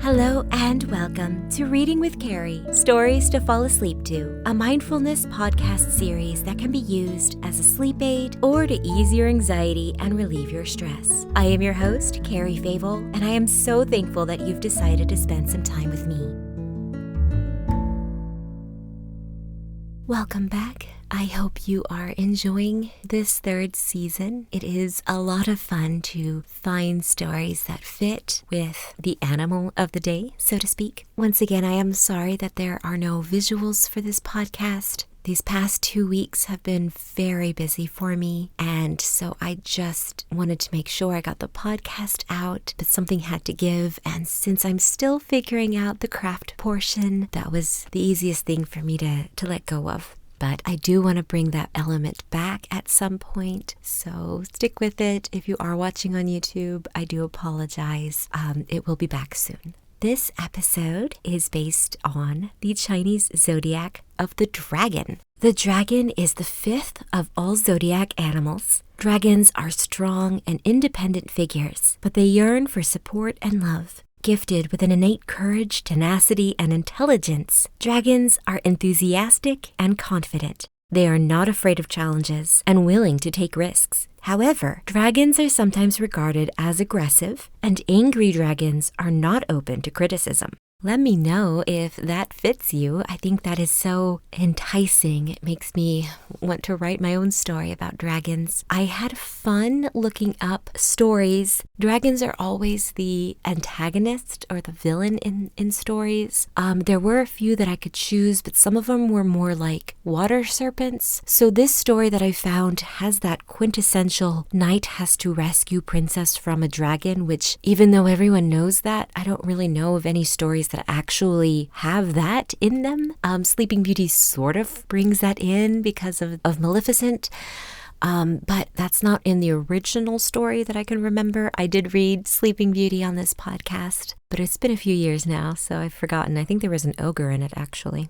Hello and welcome to Reading with Cari, Stories to Fall Asleep to, a mindfulness podcast series that can be used as a sleep aid or to ease your anxiety and relieve your stress. I am your host, Cari Favole, and I am so thankful that you've decided to spend some time with me. Welcome back. I hope you are enjoying this third season. It is a lot of fun to find stories that fit with the animal of the day, so to speak. Once again, I am sorry that there are no visuals for this podcast. These past 2 weeks have been very busy for me, and so I just wanted to make sure I got the podcast out, but something had to give, and since I'm still figuring out the craft portion, that was the easiest thing for me to let go of. But I do want to bring that element back at some point, so stick with it. If you are watching on YouTube, I do apologize. It will be back soon. This episode is based on the Chinese zodiac of the dragon. The dragon is the fifth of all zodiac animals. Dragons are strong and independent figures, but they yearn for support and love. Gifted with an innate courage, tenacity, and intelligence, dragons are enthusiastic and confident. They are not afraid of challenges and willing to take risks. However, dragons are sometimes regarded as aggressive, and angry dragons are not open to criticism. Let me know if that fits you. I think that is so enticing. It makes me want to write my own story about dragons. I had fun looking up stories. Dragons are always the antagonist or the villain in stories. There were a few that I could choose, but some of them were more like water serpents. So this story that I found has that quintessential knight has to rescue princess from a dragon, which even though everyone knows that, I don't really know of any stories that actually have that in them. Sleeping Beauty sort of brings that in because of Maleficent, but that's not in the original story that I can remember. I did read Sleeping Beauty on this podcast, but it's been a few years now, so I've forgotten. I think there was an ogre in it, actually.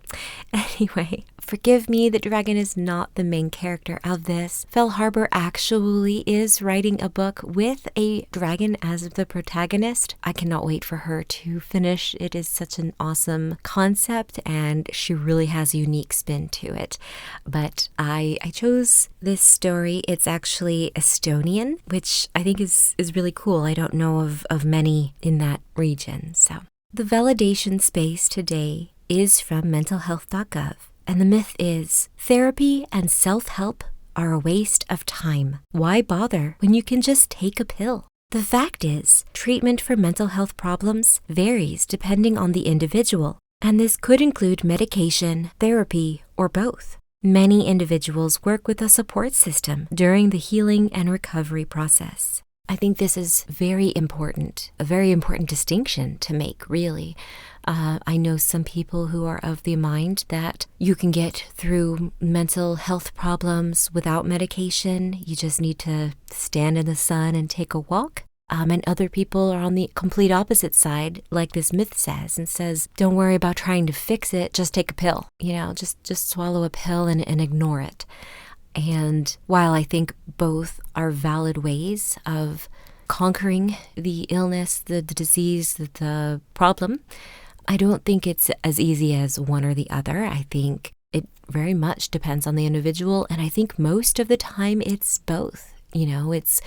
Anyway, forgive me, the dragon is not the main character of this. Fel Harbor actually is writing a book with a dragon as the protagonist. I cannot wait for her to finish. It is such an awesome concept, and she really has a unique spin to it. But I chose this story. It's actually Estonian, which I think is really cool. I don't know of many in that region. So the validation space today is from mentalhealth.gov, and the myth is therapy and self-help are a waste of time. Why bother when you can just take a pill? The fact is, treatment for mental health problems varies depending on the individual, and this could include medication, therapy, or both. Many individuals work with a support system during the healing and recovery process. I think this is very important, a very important distinction to make, really. I know some people who are of the mind that you can get through mental health problems without medication. You just need to stand in the sun and take a walk. And other people are on the complete opposite side, like this myth says, and says, don't worry about trying to fix it, just take a pill. Just swallow a pill and ignore it. And while I think both are valid ways of conquering the illness, the disease, the problem, I don't think it's as easy as one or the other. I think it very much depends on the individual, and I think most of the time it's both. It's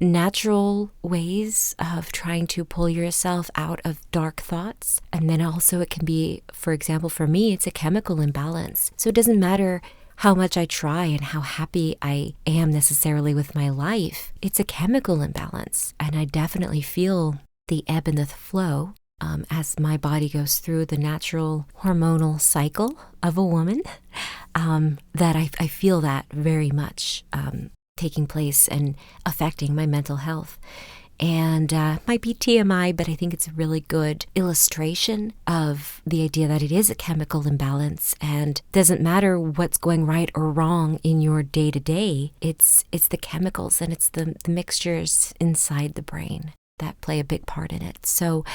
natural ways of trying to pull yourself out of dark thoughts, and then also it can be, for example, for me, it's a chemical imbalance. So it doesn't matter how much I try and how happy I am necessarily with my life. It's a chemical imbalance, and I definitely feel the ebb and the flow as my body goes through the natural hormonal cycle of a woman, that I feel that very much taking place and affecting my mental health. And might be TMI, but I think it's a really good illustration of the idea that it is a chemical imbalance, and doesn't matter what's going right or wrong in your day-to-day. It's the chemicals and it's the mixtures inside the brain that play a big part in it. So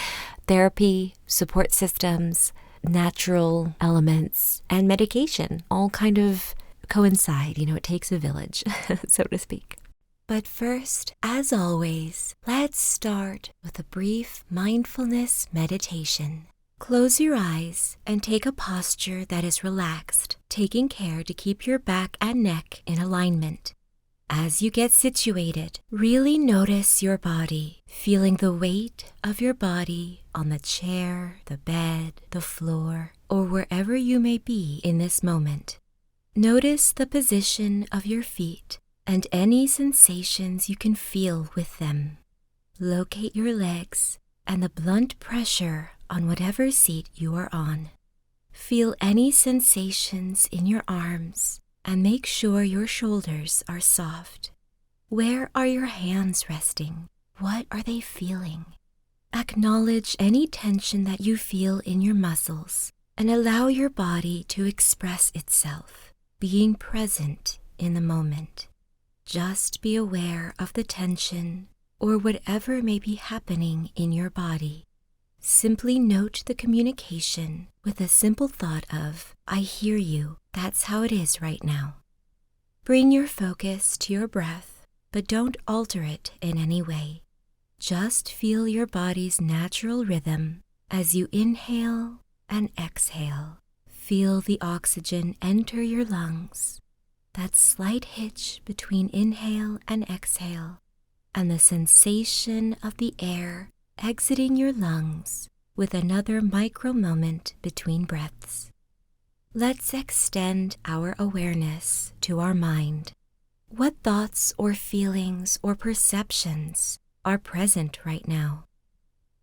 therapy, support systems, natural elements, and medication all kind of coincide. It takes a village, so to speak. But first, as always, let's start with a brief mindfulness meditation. Close your eyes and take a posture that is relaxed, taking care to keep your back and neck in alignment. As you get situated, really notice your body, feeling the weight of your body on the chair, the bed, the floor, or wherever you may be in this moment. Notice the position of your feet and any sensations you can feel with them. Locate your legs and the blunt pressure on whatever seat you are on. Feel any sensations in your arms and make sure your shoulders are soft. Where are your hands resting? What are they feeling? Acknowledge any tension that you feel in your muscles and allow your body to express itself, being present in the moment. Just be aware of the tension or whatever may be happening in your body. Simply note the communication with a simple thought of, I hear you, that's how it is right now. Bring your focus to your breath, but don't alter it in any way. Just feel your body's natural rhythm as you inhale and exhale. Feel the oxygen enter your lungs, that slight hitch between inhale and exhale, and the sensation of the air exiting your lungs with another micro moment between breaths. Let's extend our awareness to our mind. What thoughts or feelings or perceptions are present right now?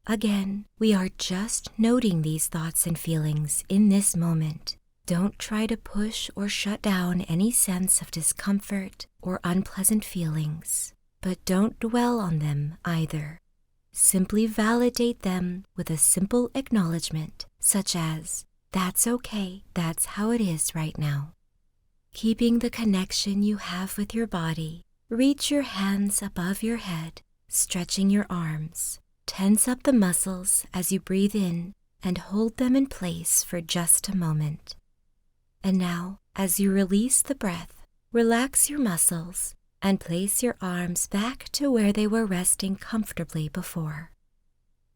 Again, we are just noting these thoughts and feelings in this moment. Don't try to push or shut down any sense of discomfort or unpleasant feelings, but don't dwell on them either. Simply validate them with a simple acknowledgement, such as, that's okay, that's how it is right now. Keeping the connection you have with your body, reach your hands above your head, stretching your arms. Tense up the muscles as you breathe in and hold them in place for just a moment. And now, as you release the breath, relax your muscles and place your arms back to where they were resting comfortably before.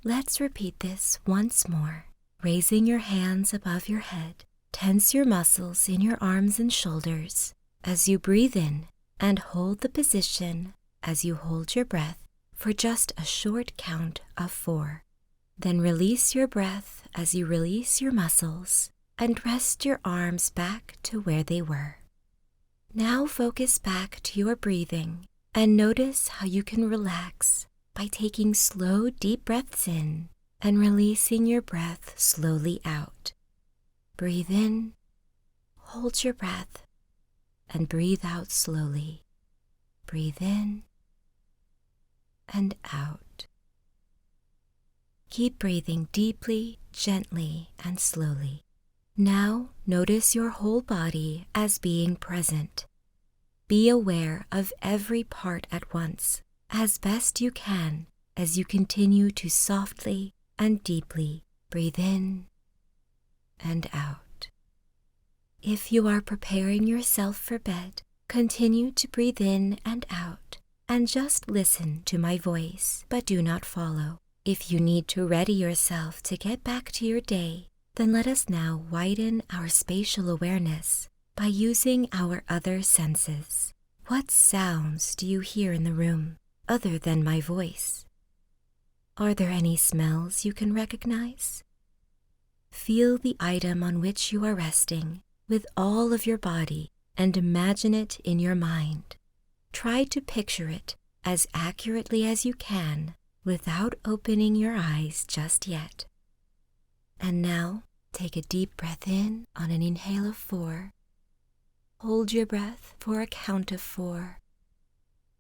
Let's repeat this once more. Raising your hands above your head, tense your muscles in your arms and shoulders as you breathe in and hold the position as you hold your breath for just a short count of 4. Then release your breath as you release your muscles and rest your arms back to where they were. Now focus back to your breathing and notice how you can relax by taking slow, deep breaths in and releasing your breath slowly out. Breathe in, hold your breath, and breathe out slowly. Breathe in and out. Keep breathing deeply, gently, and slowly. Now notice your whole body as being present. Be aware of every part at once, as best you can, as you continue to softly and deeply breathe in and out. If you are preparing yourself for bed, continue to breathe in and out, and just listen to my voice, but do not follow. If you need to ready yourself to get back to your day, then let us now widen our spatial awareness by using our other senses. What sounds do you hear in the room other than my voice? Are there any smells you can recognize? Feel the item on which you are resting with all of your body and imagine it in your mind. Try to picture it as accurately as you can without opening your eyes just yet. And now, take a deep breath in on an inhale of 4. Hold your breath for a count of 4.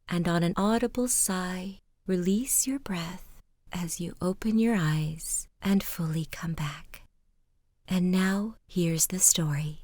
And on an audible sigh, release your breath as you open your eyes and fully come back. And now, here's the story.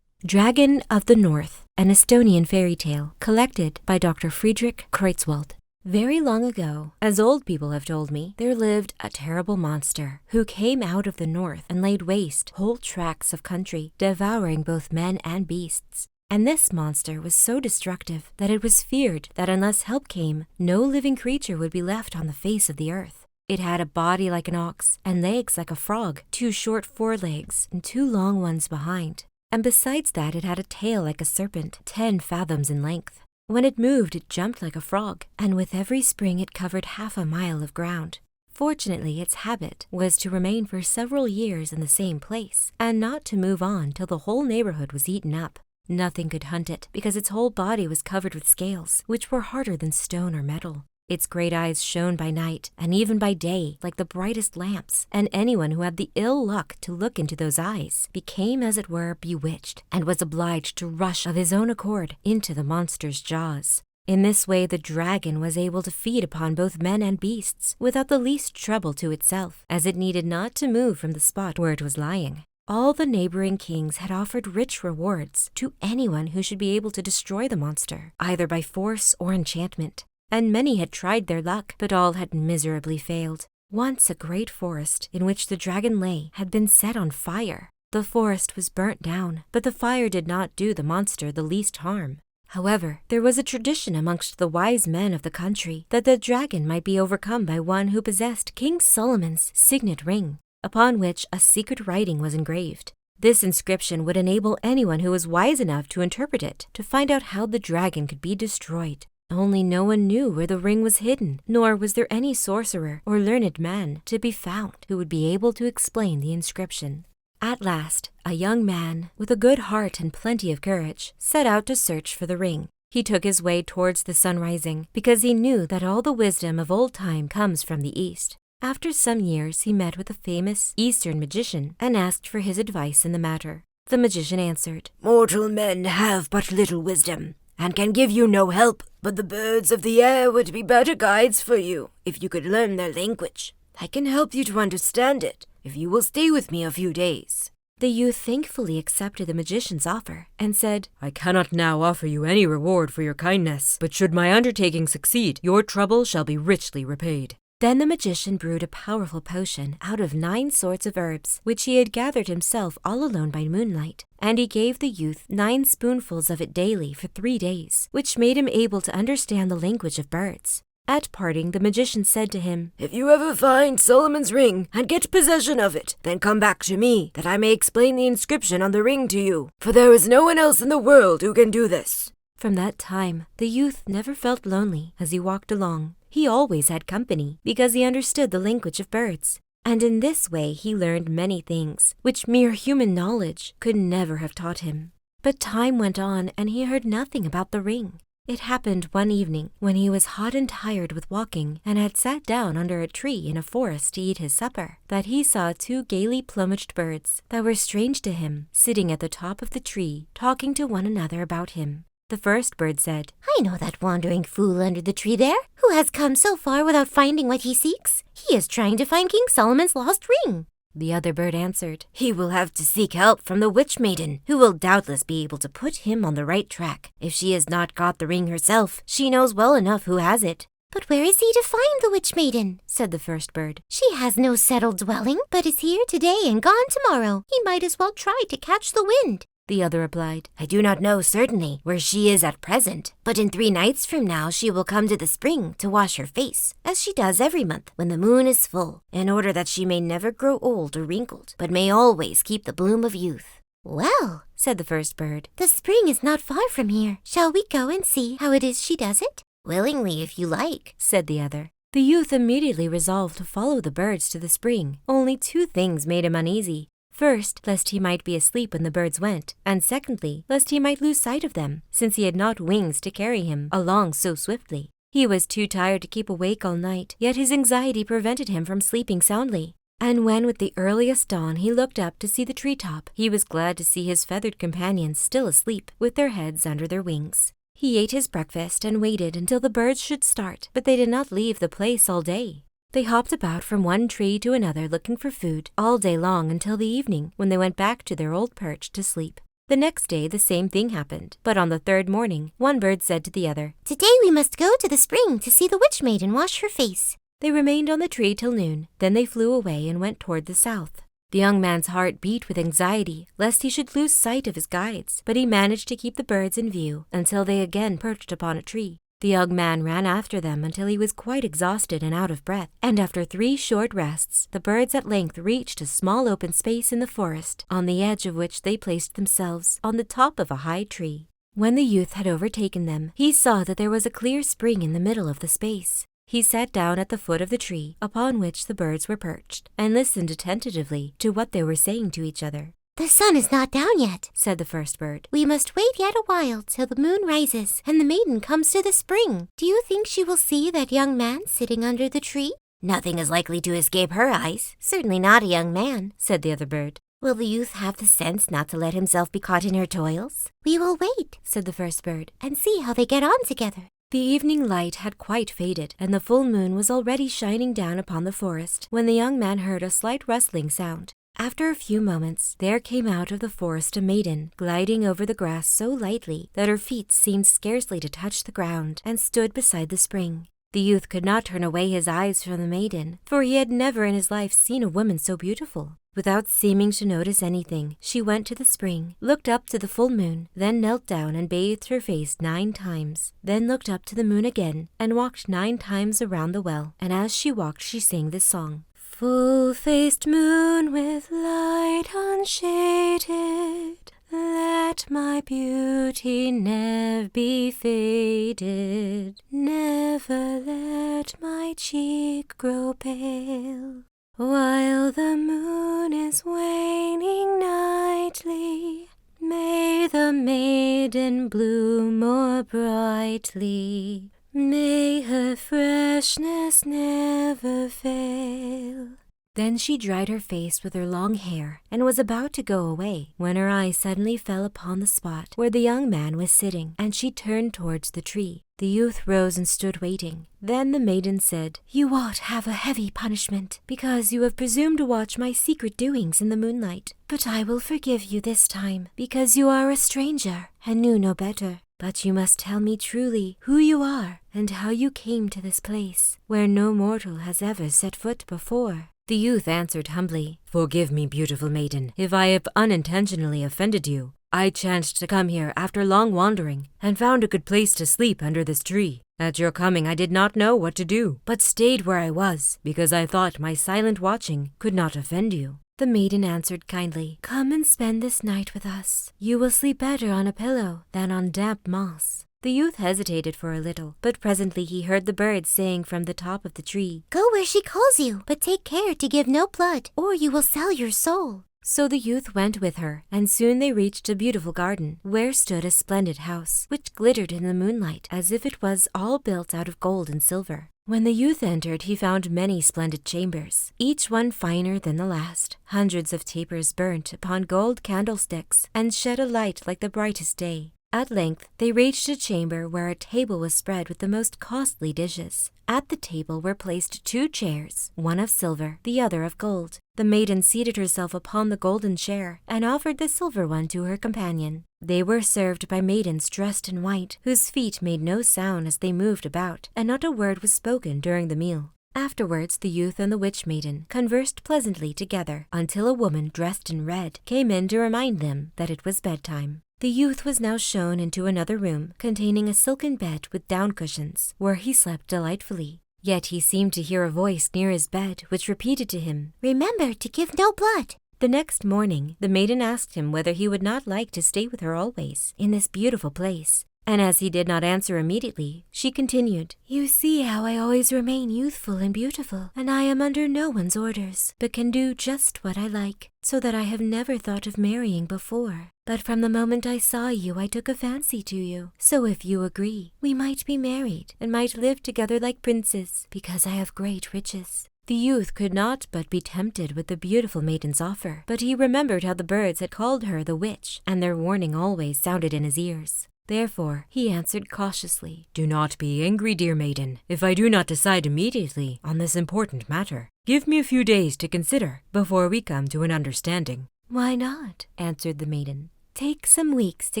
Dragon of the North, an Estonian fairy tale collected by Dr. Friedrich Kreutzwald. Very long ago, as old people have told me, there lived a terrible monster who came out of the north and laid waste whole tracts of country, devouring both men and beasts. and this monster was so destructive that it was feared that unless help came, no living creature would be left on the face of the earth. It had a body like an ox and legs like a frog, 2 short forelegs and 2 long ones behind. And besides that, it had a tail like a serpent, 10 fathoms in length. When it moved, it jumped like a frog, and with every spring it covered half a mile of ground. Fortunately, its habit was to remain for several years in the same place, and not to move on till the whole neighborhood was eaten up. Nothing could hunt it, because its whole body was covered with scales, which were harder than stone or metal. Its great eyes shone by night, and even by day, like the brightest lamps, and anyone who had the ill luck to look into those eyes became, as it were, bewitched, and was obliged to rush of his own accord into the monster's jaws. In this way the dragon was able to feed upon both men and beasts without the least trouble to itself, as it needed not to move from the spot where it was lying. All the neighboring kings had offered rich rewards to anyone who should be able to destroy the monster, either by force or enchantment. And many had tried their luck, but all had miserably failed. Once a great forest in which the dragon lay had been set on fire. The forest was burnt down, but the fire did not do the monster the least harm. However, there was a tradition amongst the wise men of the country that the dragon might be overcome by one who possessed King Solomon's signet ring, upon which a secret writing was engraved. This inscription would enable anyone who was wise enough to interpret it to find out how the dragon could be destroyed. Only no one knew where the ring was hidden, nor was there any sorcerer or learned man to be found who would be able to explain the inscription. At last, a young man, with a good heart and plenty of courage, set out to search for the ring. He took his way towards the sun rising, because he knew that all the wisdom of old time comes from the east. After some years, he met with a famous Eastern magician and asked for his advice in the matter. The magician answered, "Mortal men have but little wisdom, and can give you no help, but the birds of the air would be better guides for you if you could learn their language. I can help you to understand it if you will stay with me a few days." The youth thankfully accepted the magician's offer and said, "I cannot now offer you any reward for your kindness, but should my undertaking succeed, your trouble shall be richly repaid." Then the magician brewed a powerful potion out of 9 sorts of herbs, which he had gathered himself all alone by moonlight, and he gave the youth 9 spoonfuls of it daily for 3 days, which made him able to understand the language of birds. At parting, the magician said to him, "If you ever find Solomon's ring and get possession of it, then come back to me, that I may explain the inscription on the ring to you, for there is no one else in the world who can do this." From that time, the youth never felt lonely as he walked along. He always had company because he understood the language of birds. And in this way he learned many things which mere human knowledge could never have taught him. But time went on and he heard nothing about the ring. It happened one evening when he was hot and tired with walking and had sat down under a tree in a forest to eat his supper, that he saw 2 gaily plumaged birds that were strange to him, sitting at the top of the tree, talking to one another about him. The first bird said, "I know that wandering fool under the tree there, who has come so far without finding what he seeks. He is trying to find King Solomon's lost ring." The other bird answered, "He will have to seek help from the witch maiden, who will doubtless be able to put him on the right track. If she has not got the ring herself, she knows well enough who has it." "But where is he to find the witch maiden?" said the first bird. "She has no settled dwelling, but is here today and gone tomorrow. He might as well try to catch the wind." The other replied, "I do not know certainly where she is at present, but in 3 nights from now she will come to the spring to wash her face, as she does every month when the moon is full, in order that she may never grow old or wrinkled, but may always keep the bloom of youth." "Well," said the first bird, "the spring is not far from here. Shall we go and see how it is she does it?" "Willingly, if you like," said the other. The youth immediately resolved to follow the birds to the spring. Only 2 things made him uneasy. First, lest he might be asleep when the birds went, and secondly, lest he might lose sight of them, since he had not wings to carry him along so swiftly. He was too tired to keep awake all night, yet his anxiety prevented him from sleeping soundly. And when with the earliest dawn he looked up to see the treetop, he was glad to see his feathered companions still asleep, with their heads under their wings. He ate his breakfast and waited until the birds should start, but they did not leave the place all day. They hopped about from one tree to another looking for food all day long until the evening, when they went back to their old perch to sleep. The next day the same thing happened, but on the 3rd morning one bird said to the other, "Today we must go to the spring to see the witch maiden wash her face." They remained on the tree till noon, then they flew away and went toward the south. The young man's heart beat with anxiety lest he should lose sight of his guides, but he managed to keep the birds in view until they again perched upon a tree. The young man ran after them until he was quite exhausted and out of breath, and after 3 short rests, the birds at length reached a small open space in the forest, on the edge of which they placed themselves on the top of a high tree. When the youth had overtaken them, he saw that there was a clear spring in the middle of the space. He sat down at the foot of the tree upon which the birds were perched, and listened attentively to what they were saying to each other. "The sun is not down yet," said the first bird. "We must wait yet a while till the moon rises and the maiden comes to the spring. Do you think she will see that young man sitting under the tree?" "Nothing is likely to escape her eyes. Certainly not a young man," said the other bird. "Will the youth have the sense not to let himself be caught in her toils?" "We will wait," said the first bird, "and see how they get on together." The evening light had quite faded, and the full moon was already shining down upon the forest when the young man heard a slight rustling sound. After a few moments, there came out of the forest a maiden, gliding over the grass so lightly that her feet seemed scarcely to touch the ground, and stood beside the spring. The youth could not turn away his eyes from the maiden, for he had never in his life seen a woman so beautiful. Without seeming to notice anything, she went to the spring, looked up to the full moon, then knelt down and bathed her face 9 times, then looked up to the moon again, and walked 9 times around the well, and as she walked she sang this song. Full-faced moon with light unshaded, let my beauty never be faded, never let my cheek grow pale. While the moon is waning nightly, may the maiden bloom more brightly. May her freshness never fail. Then she dried her face with her long hair and was about to go away when her eye suddenly fell upon the spot where the young man was sitting, and she turned towards the tree. The youth rose and stood waiting. Then the maiden said, "You ought have a heavy punishment, because you have presumed to watch my secret doings in the moonlight. But I will forgive you this time, because you are a stranger and knew no better. But you must tell me truly who you are and how you came to this place, where no mortal has ever set foot before." The youth answered humbly, "Forgive me, beautiful maiden, if I have unintentionally offended you. I chanced to come here after long wandering, and found a good place to sleep under this tree. At your coming I did not know what to do, but stayed where I was, because I thought my silent watching could not offend you." The maiden answered kindly, "Come and spend this night with us. You will sleep better on a pillow than on damp moss." The youth hesitated for a little, but presently he heard the birds saying from the top of the tree, "Go where she calls you, but take care to give no blood, or you will sell your soul." So the youth went with her, and soon they reached a beautiful garden, where stood a splendid house, which glittered in the moonlight as if it was all built out of gold and silver. When the youth entered, he found many splendid chambers, each one finer than the last. Hundreds of tapers burnt upon gold candlesticks and shed a light like the brightest day. At length they reached a chamber where a table was spread with the most costly dishes. At the table were placed 2 chairs, one of silver, the other of gold. The maiden seated herself upon the golden chair and offered the silver one to her companion. They were served by maidens dressed in white, whose feet made no sound as they moved about, and not a word was spoken during the meal. Afterwards the youth and the witch maiden conversed pleasantly together until a woman dressed in red came in to remind them that it was bedtime. The youth was now shown into another room containing a silken bed with down cushions, where he slept delightfully. Yet he seemed to hear a voice near his bed which repeated to him, "Remember to give no blood." The next morning the maiden asked him whether he would not like to stay with her always in this beautiful place. And as he did not answer immediately, she continued, "You see how I always remain youthful and beautiful, and I am under no one's orders, but can do just what I like, so that I have never thought of marrying before. But from the moment I saw you, I took a fancy to you. So if you agree, we might be married, and might live together like princes, because I have great riches." The youth could not but be tempted with the beautiful maiden's offer, but he remembered how the birds had called her the witch, and their warning always sounded in his ears. Therefore, he answered cautiously, "Do not be angry, dear maiden, if I do not decide immediately on this important matter. Give me a few days to consider before we come to an understanding." "Why not?" answered the maiden. "Take some weeks to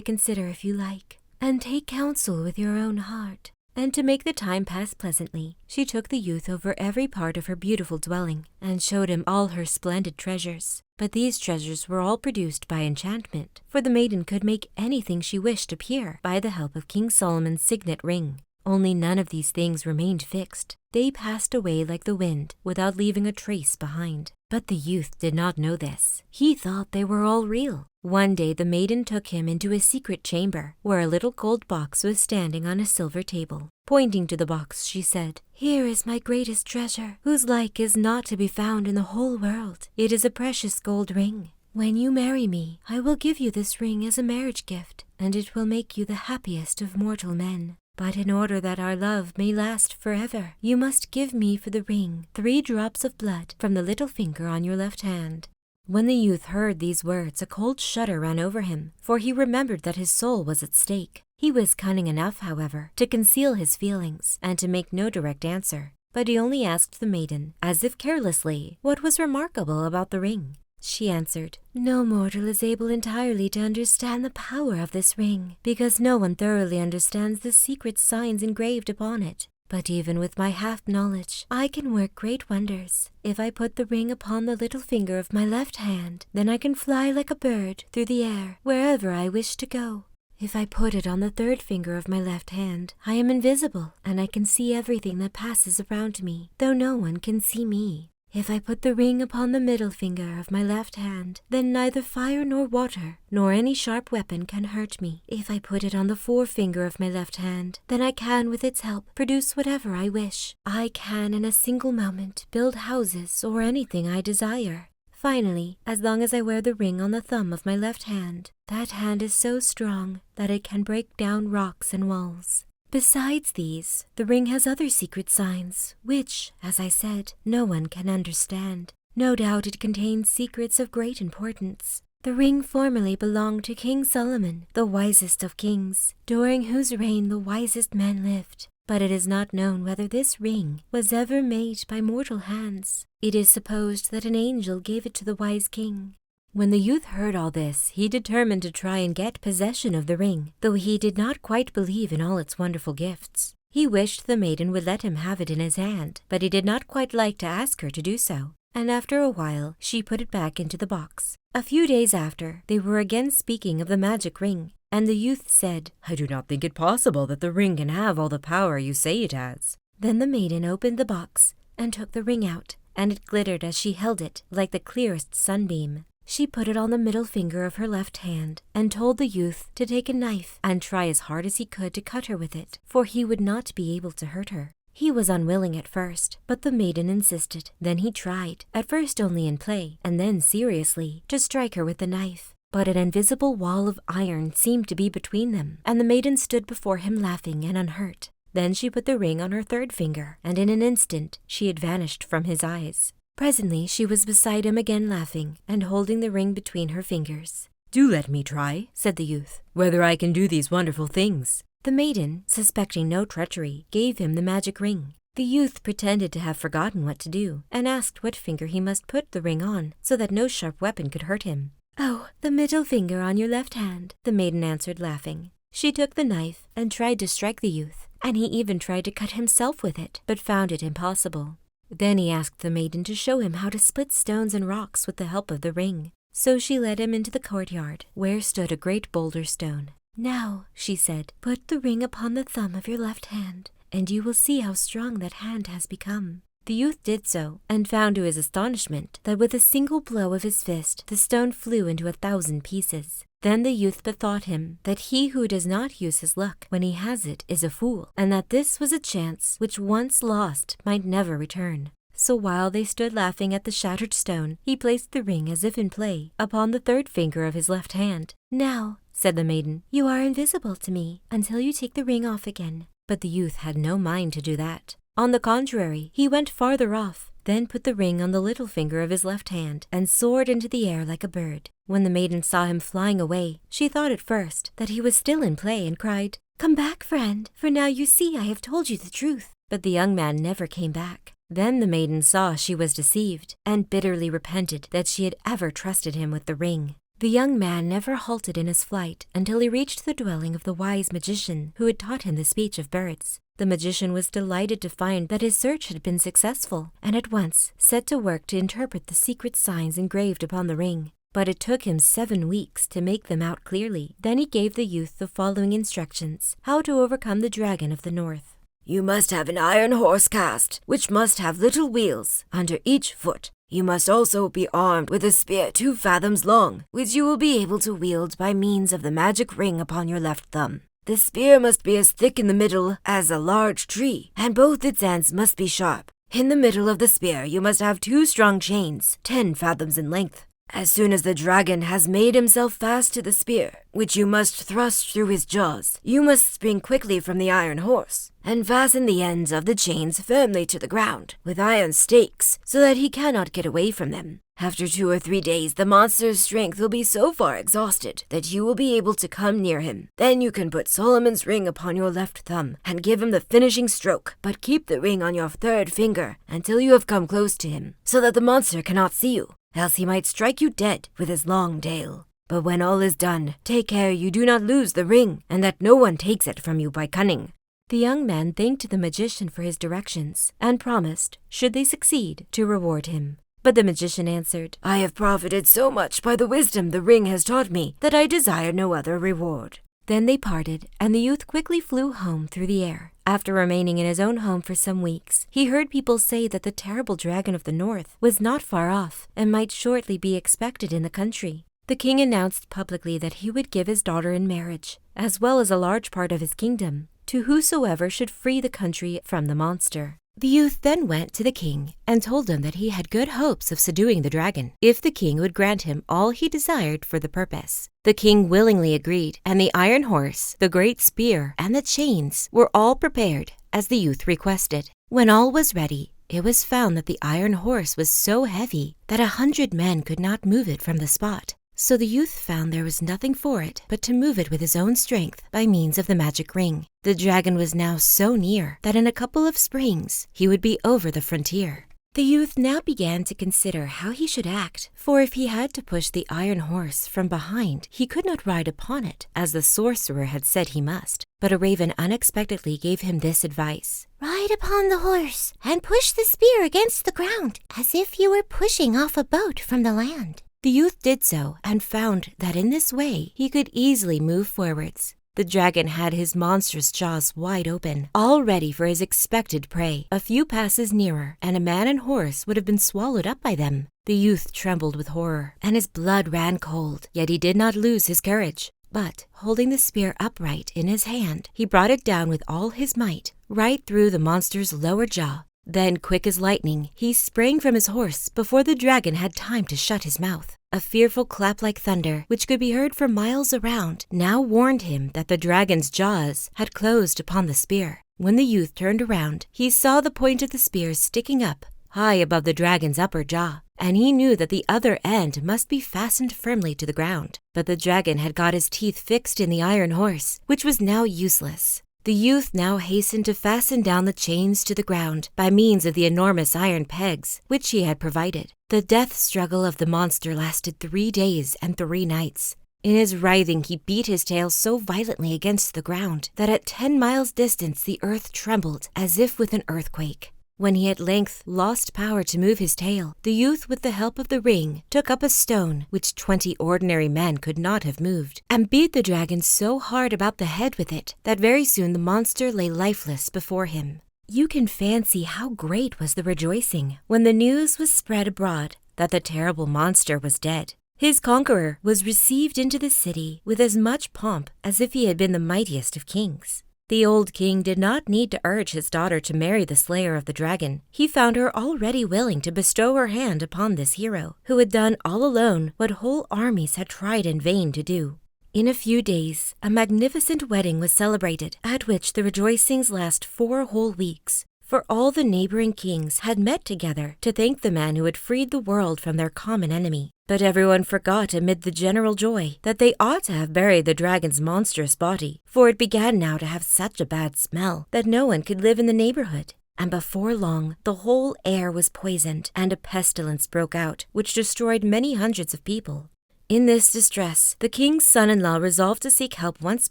consider if you like, and take counsel with your own heart. And to make the time pass pleasantly, she took the youth over every part of her beautiful dwelling, and showed him all her splendid treasures. But these treasures were all produced by enchantment, for the maiden could make anything she wished appear by the help of King Solomon's signet ring. Only none of these things remained fixed. They passed away like the wind, without leaving a trace behind. But the youth did not know this. He thought they were all real. One day the maiden took him into a secret chamber, where a little gold box was standing on a silver table. Pointing to the box, she said, "Here is my greatest treasure, whose like is not to be found in the whole world. It is a precious gold ring. When you marry me, I will give you this ring as a marriage gift, and it will make you the happiest of mortal men. But in order that our love may last forever, you must give me for the ring 3 drops of blood from the little finger on your left hand." When the youth heard these words, a cold shudder ran over him, for he remembered that his soul was at stake. He was cunning enough, however, to conceal his feelings and to make no direct answer. But he only asked the maiden, as if carelessly, what was remarkable about the ring. She answered, "No mortal is able entirely to understand the power of this ring, because no one thoroughly understands the secret signs engraved upon it. But even with my half knowledge, I can work great wonders. If I put the ring upon the little finger of my left hand, then I can fly like a bird through the air, wherever I wish to go. If I put it on the 3rd finger of my left hand, I am invisible, and I can see everything that passes around me, though no one can see me. If I put the ring upon the middle finger of my left hand, then neither fire nor water, nor any sharp weapon can hurt me. If I put it on the forefinger of my left hand, then I can, with its help, produce whatever I wish. I can, in a single moment, build houses or anything I desire. Finally, as long as I wear the ring on the thumb of my left hand, that hand is so strong that it can break down rocks and walls. Besides these, the ring has other secret signs, which, as I said, no one can understand. No doubt it contains secrets of great importance. The ring formerly belonged to King Solomon, the wisest of kings, during whose reign the wisest men lived. But it is not known whether this ring was ever made by mortal hands. It is supposed that an angel gave it to the wise king. When the youth heard all this, he determined to try and get possession of the ring, though he did not quite believe in all its wonderful gifts. He wished the maiden would let him have it in his hand, but he did not quite like to ask her to do so, and after a while she put it back into the box. A few days after, they were again speaking of the magic ring, and the youth said, "I do not think it possible that the ring can have all the power you say it has." Then the maiden opened the box and took the ring out, and it glittered as she held it like the clearest sunbeam. She put it on the middle finger of her left hand and told the youth to take a knife and try as hard as he could to cut her with it, for he would not be able to hurt her. He was unwilling at first, but the maiden insisted. Then he tried, at first only in play, and then seriously, to strike her with the knife. But an invisible wall of iron seemed to be between them, and the maiden stood before him laughing and unhurt. Then she put the ring on her 3rd finger, and in an instant she had vanished from his eyes. Presently she was beside him again laughing, and holding the ring between her fingers. "Do let me try," said the youth, "whether I can do these wonderful things." The maiden, suspecting no treachery, gave him the magic ring. The youth pretended to have forgotten what to do, and asked what finger he must put the ring on, so that no sharp weapon could hurt him. "Oh, the middle finger on your left hand," the maiden answered, laughing. She took the knife and tried to strike the youth, and he even tried to cut himself with it, but found it impossible. Then he asked the maiden to show him how to split stones and rocks with the help of the ring. So she led him into the courtyard, where stood a great boulder stone. "Now," she said, "put the ring upon the thumb of your left hand, and you will see how strong that hand has become." The youth did so, and found to his astonishment that with a single blow of his fist the stone flew into 1,000 pieces. Then the youth bethought him that he who does not use his luck when he has it is a fool, and that this was a chance which once lost might never return. So while they stood laughing at the shattered stone, he placed the ring as if in play upon the 3rd finger of his left hand. "Now," said the maiden, "you are invisible to me until you take the ring off again." But the youth had no mind to do that. On the contrary, he went farther off, then put the ring on the little finger of his left hand, and soared into the air like a bird. When the maiden saw him flying away, she thought at first that he was still in play, and cried, "Come back, friend, for now you see I have told you the truth." But the young man never came back. Then the maiden saw she was deceived, and bitterly repented that she had ever trusted him with the ring. The young man never halted in his flight until he reached the dwelling of the wise magician who had taught him the speech of birds. The magician was delighted to find that his search had been successful, and at once set to work to interpret the secret signs engraved upon the ring. But it took him 7 weeks to make them out clearly. Then he gave the youth the following instructions: how to overcome the dragon of the north. You must have an iron horse cast, which must have little wheels under each foot. You must also be armed with a spear 2 fathoms long, which you will be able to wield by means of the magic ring upon your left thumb. The spear must be as thick in the middle as a large tree, and both its ends must be sharp. In the middle of the spear you must have 2 strong chains, 10 fathoms in length. As soon as the dragon has made himself fast to the spear, which you must thrust through his jaws, you must spring quickly from the iron horse, and fasten the ends of the chains firmly to the ground, with iron stakes, so that he cannot get away from them. After 2 or 3 days, the monster's strength will be so far exhausted that you will be able to come near him. Then you can put Solomon's ring upon your left thumb and give him the finishing stroke, but keep the ring on your 3rd finger until you have come close to him, so that the monster cannot see you, else he might strike you dead with his long tail. But when all is done, take care you do not lose the ring, and that no one takes it from you by cunning." The young man thanked the magician for his directions, and promised, should they succeed, to reward him. But the magician answered, "I have profited so much by the wisdom the ring has taught me that I desire no other reward." Then they parted, and the youth quickly flew home through the air. After remaining in his own home for some weeks, he heard people say that the terrible dragon of the north was not far off and might shortly be expected in the country. The king announced publicly that he would give his daughter in marriage, as well as a large part of his kingdom, to whosoever should free the country from the monster. The youth then went to the king and told him that he had good hopes of subduing the dragon, if the king would grant him all he desired for the purpose. The king willingly agreed, and the iron horse, the great spear, and the chains were all prepared as the youth requested. When all was ready, it was found that the iron horse was so heavy that 100 men could not move it from the spot. So the youth found there was nothing for it but to move it with his own strength by means of the magic ring. The dragon was now so near that in a couple of springs he would be over the frontier. The youth now began to consider how he should act, for if he had to push the iron horse from behind, he could not ride upon it, as the sorcerer had said he must. But a raven unexpectedly gave him this advice: "Ride upon the horse and push the spear against the ground, as if you were pushing off a boat from the land." The youth did so and found that in this way he could easily move forwards. The dragon had his monstrous jaws wide open, all ready for his expected prey. A few passes nearer, and a man and horse would have been swallowed up by them. The youth trembled with horror, and his blood ran cold, yet he did not lose his courage. But, holding the spear upright in his hand, he brought it down with all his might, right through the monster's lower jaw. Then, quick as lightning, he sprang from his horse before the dragon had time to shut his mouth. A fearful clap like thunder, which could be heard for miles around, now warned him that the dragon's jaws had closed upon the spear. When the youth turned around, he saw the point of the spear sticking up high above the dragon's upper jaw, and he knew that the other end must be fastened firmly to the ground. But the dragon had got his teeth fixed in the iron horse, which was now useless. The youth now hastened to fasten down the chains to the ground by means of the enormous iron pegs which he had provided. The death struggle of the monster lasted 3 days and 3 nights. In his writhing, he beat his tail so violently against the ground that at 10 miles distance the earth trembled as if with an earthquake. When he at length lost power to move his tail, the youth, with the help of the ring, took up a stone, which 20 ordinary men could not have moved, and beat the dragon so hard about the head with it that very soon the monster lay lifeless before him. You can fancy how great was the rejoicing when the news was spread abroad that the terrible monster was dead. His conqueror was received into the city with as much pomp as if he had been the mightiest of kings. The old king did not need to urge his daughter to marry the slayer of the dragon. He found her already willing to bestow her hand upon this hero, who had done all alone what whole armies had tried in vain to do. In a few days, a magnificent wedding was celebrated, at which the rejoicings last 4 whole weeks. For all the neighboring kings had met together to thank the man who had freed the world from their common enemy. But everyone forgot amid the general joy that they ought to have buried the dragon's monstrous body, for it began now to have such a bad smell that no one could live in the neighborhood. And before long, the whole air was poisoned, and a pestilence broke out, which destroyed many hundreds of people. In this distress, the king's son-in-law resolved to seek help once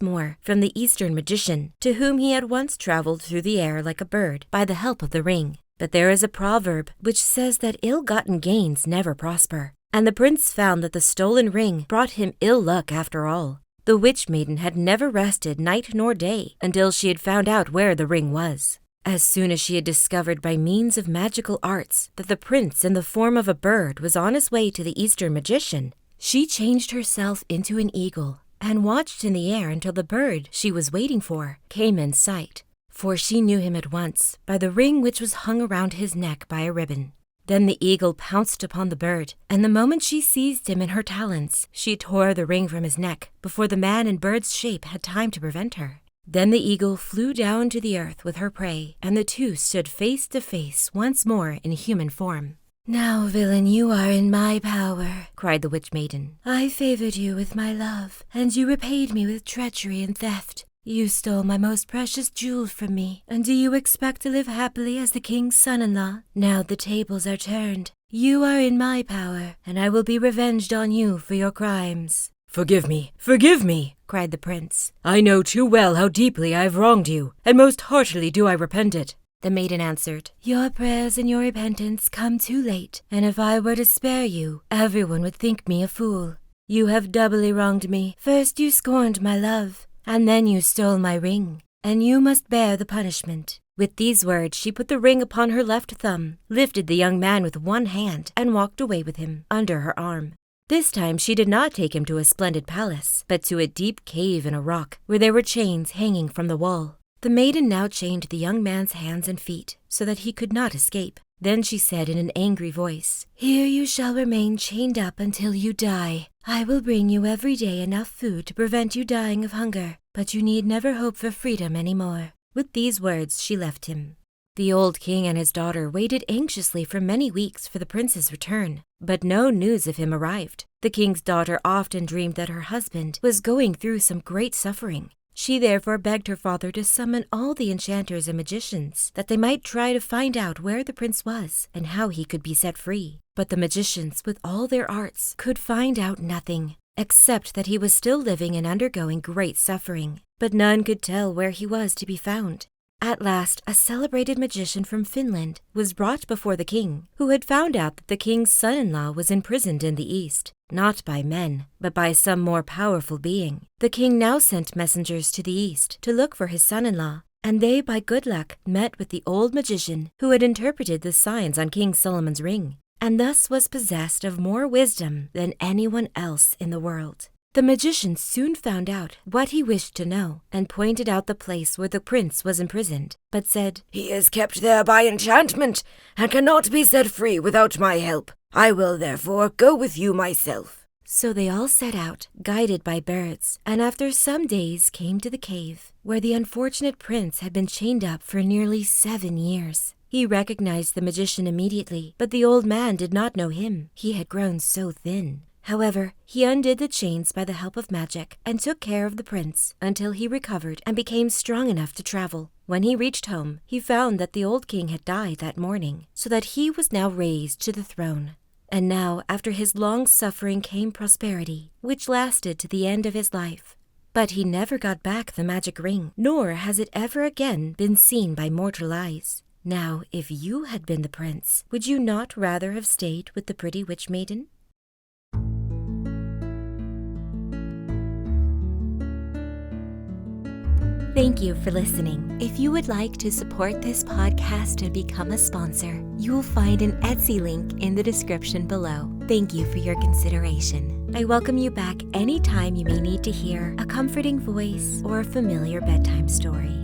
more from the Eastern magician, to whom he had once traveled through the air like a bird by the help of the ring. But there is a proverb which says that ill-gotten gains never prosper, and the prince found that the stolen ring brought him ill luck after all. The witch maiden had never rested night nor day until she had found out where the ring was. As soon as she had discovered by means of magical arts that the prince in the form of a bird was on his way to the Eastern magician, she changed herself into an eagle and watched in the air until the bird she was waiting for came in sight, for she knew him at once by the ring which was hung around his neck by a ribbon. Then the eagle pounced upon the bird, and the moment she seized him in her talons, she tore the ring from his neck before the man in bird's shape had time to prevent her. Then the eagle flew down to the earth with her prey, and the two stood face to face once more in human form. "Now, villain, you are in my power," cried the witch maiden. "I favored you with my love, and you repaid me with treachery and theft. You stole my most precious jewel from me, and do you expect to live happily as the king's son-in-law? Now the tables are turned. You are in my power, and I will be revenged on you for your crimes." Forgive me, cried the prince. "I know too well how deeply I have wronged you, and most heartily do I repent it." The maiden answered, "Your prayers and your repentance come too late, and if I were to spare you, everyone would think me a fool. You have doubly wronged me. First you scorned my love, and then you stole my ring, and you must bear the punishment." With these words, she put the ring upon her left thumb, lifted the young man with one hand, and walked away with him under her arm. This time she did not take him to a splendid palace, but to a deep cave in a rock, where there were chains hanging from the wall. The maiden now chained the young man's hands and feet, so that he could not escape. Then she said in an angry voice, "Here you shall remain chained up until you die. I will bring you every day enough food to prevent you dying of hunger, but you need never hope for freedom any more." With these words she left him. The old king and his daughter waited anxiously for many weeks for the prince's return, but no news of him arrived. The king's daughter often dreamed that her husband was going through some great suffering. She therefore begged her father to summon all the enchanters and magicians, that they might try to find out where the prince was and how he could be set free. But the magicians, with all their arts, could find out nothing, except that he was still living and undergoing great suffering. But none could tell where he was to be found. At last, a celebrated magician from Finland was brought before the king, who had found out that the king's son-in-law was imprisoned in the East, not by men, but by some more powerful being. The king now sent messengers to the East to look for his son-in-law, and they, by good luck, met with the old magician who had interpreted the signs on King Solomon's ring, and thus was possessed of more wisdom than anyone else in the world. The magician soon found out what he wished to know, and pointed out the place where the prince was imprisoned, but said, "He is kept there by enchantment, and cannot be set free without my help. I will therefore go with you myself." So they all set out, guided by birds, and after some days came to the cave, where the unfortunate prince had been chained up for nearly 7 years. He recognized the magician immediately, but the old man did not know him. He had grown so thin. However, he undid the chains by the help of magic and took care of the prince until he recovered and became strong enough to travel. When he reached home, he found that the old king had died that morning, so that he was now raised to the throne. And now, after his long suffering came prosperity, which lasted to the end of his life. But he never got back the magic ring, nor has it ever again been seen by mortal eyes. Now, if you had been the prince, would you not rather have stayed with the pretty witch maiden? Thank you for listening. If you would like to support this podcast and become a sponsor, you will find an Etsy link in the description below. Thank you for your consideration. I welcome you back anytime you may need to hear a comforting voice or a familiar bedtime story.